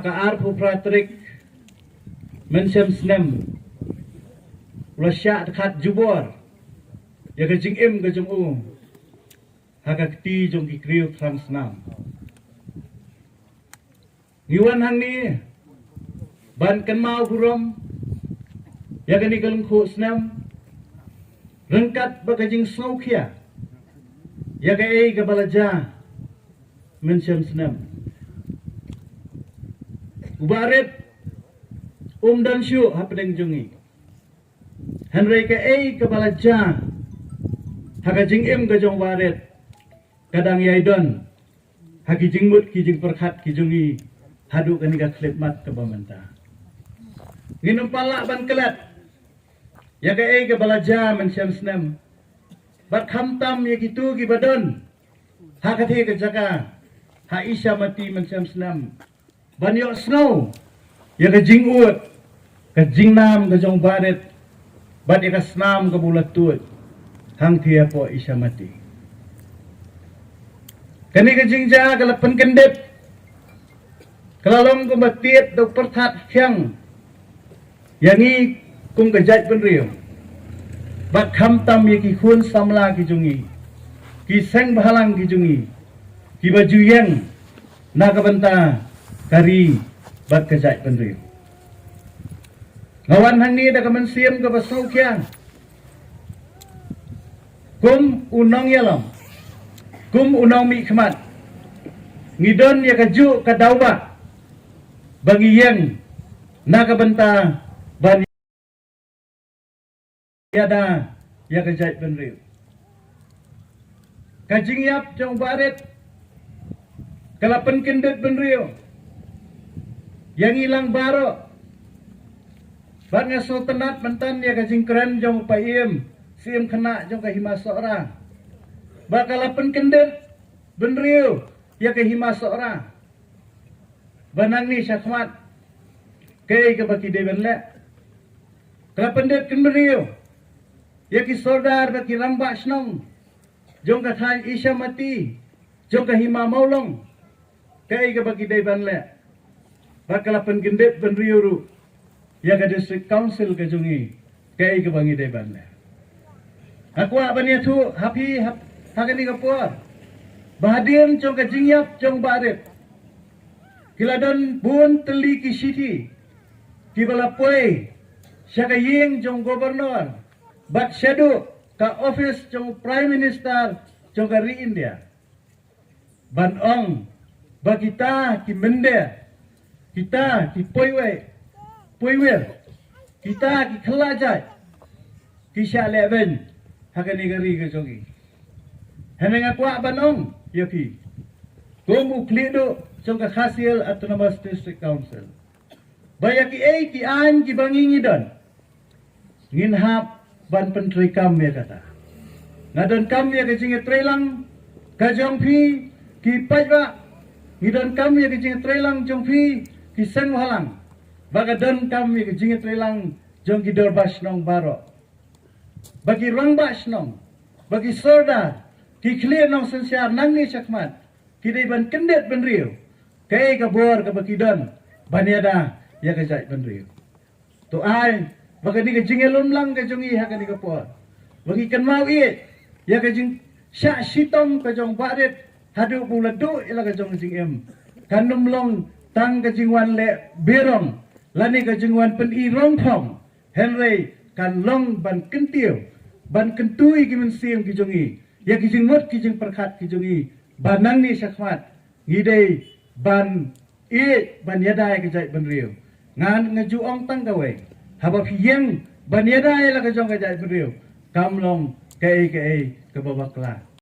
Kaar Pupratrik Mencem Snem Rasya dekat Jubor Ya ke jing im ke jung u Haka keti jung ki kriu trans nam Ngiwan hang ni Ban kan mau burom Ya ke ni kalung khu snem Rengkat baka jing snow kia Ya ke ei ke balaja Mencem Snem Ubarit dan syu hapedeng jungi Henry ke ei ke balaja Haka jing im ke jong warit Kadang yaidon Haki jing mut ki jing perkhat ki jungi Hadu kani ka klip mat ke bamenta Nginum palak ban kelat Ya ke ei ke balaja Mencem Snem Bat khamtam ya gitu ki badon Hakati ke jaka Ha isya mati Mencem Snem Banyak snow Ya ke jing ut Ke jing nam ke jong barit Bat ya ke senam ke bulat tuut Hang tia po isya mati Kani ke jing ja ke lepen kendip Kelalong ke matiit dok pertat kyang Yang ni kung ke jat penriu Bat khamtam ya ki khun samla ki jungi Ki seng bahalang ki jungi Ki baju yang Na ke benta Kari bat kejat penriu Ngawan hang ni dah kemen siam ke pasau kian Kum unong yalam Kum unong mi kemat Ngidon ya keju ke dauba Bagi yang Na ke benta Ban Yada Ya kejat penriu Kajing yap jong barit Kelapen kendut penriu Yang hilang baro Bat nga sultanat mentan ya kajing keren jong paim Sim kena jong kahima seorang Bakalapan kendit Benriu Ya kahima seorang Banang ni syakmat Kaya ke baki deban lek Kalapan dit kenberiu Ya ki sordar baki rambak senong Jong kathan isya mati Jong kahima maulong Kaya ke baki deban lek Bakalapan gendit benriu ru Ya ke district council ke jungi Kaya ke bangi deban le Aku abani tu hapi Hakani ke puar Bahadir jong ke jingyap jong barit Kiladon bun teli ki siti Kibalapoi Syaka ying jong gubernur Bat syadu Ka office jong prime minister Jong ke ri India Ban ong Bagita ki mende Kita ki poiwe Puiwir Kita ki kelajat Kisya leben Hakani gari ke jogi Heneng aku banong Yaki Kumu klido Jong ke khasil Autonomous District Council Bayaki ki an ki bangi ngidon Nginhap Ban pentri kam ya kata Ngadon kam ya ke jingi trelang Kajong pi Ki pajwa Ngidon kam ya ke jingi trelang Jong pi Ki seng halang Bagadan kami ke jingit rilang jong gidor basnong baro. Bagi rang basnong, bagi sorda, ki clear nong sensiar nang ni syakmat, ki ban kendet benriu, kaya kabor ke bakidon, baniada ya kejat benriu. Tu ai, bagi ni ke jingilum lang ke jongi ha ke ni kapor. Bagi kan mau iit, ya ke jing syak sitong ke jong barit, hadu buladu ila ke jong jingem. Kanum long tang ke jingwan le berong. Lani ka jengwan pen i rong thong Henry kan long ban kentiu ban kentui ki men sim ki jongi ya ki jeng mot ki jeng perkhat ki jongi banang ni syakmat ngidei ban ban yadai ke jai ban riu ngan ngaju ong tang gawe haba phiyeng ban yadai la ka jong ka jai ban riu kam long kai ke babakla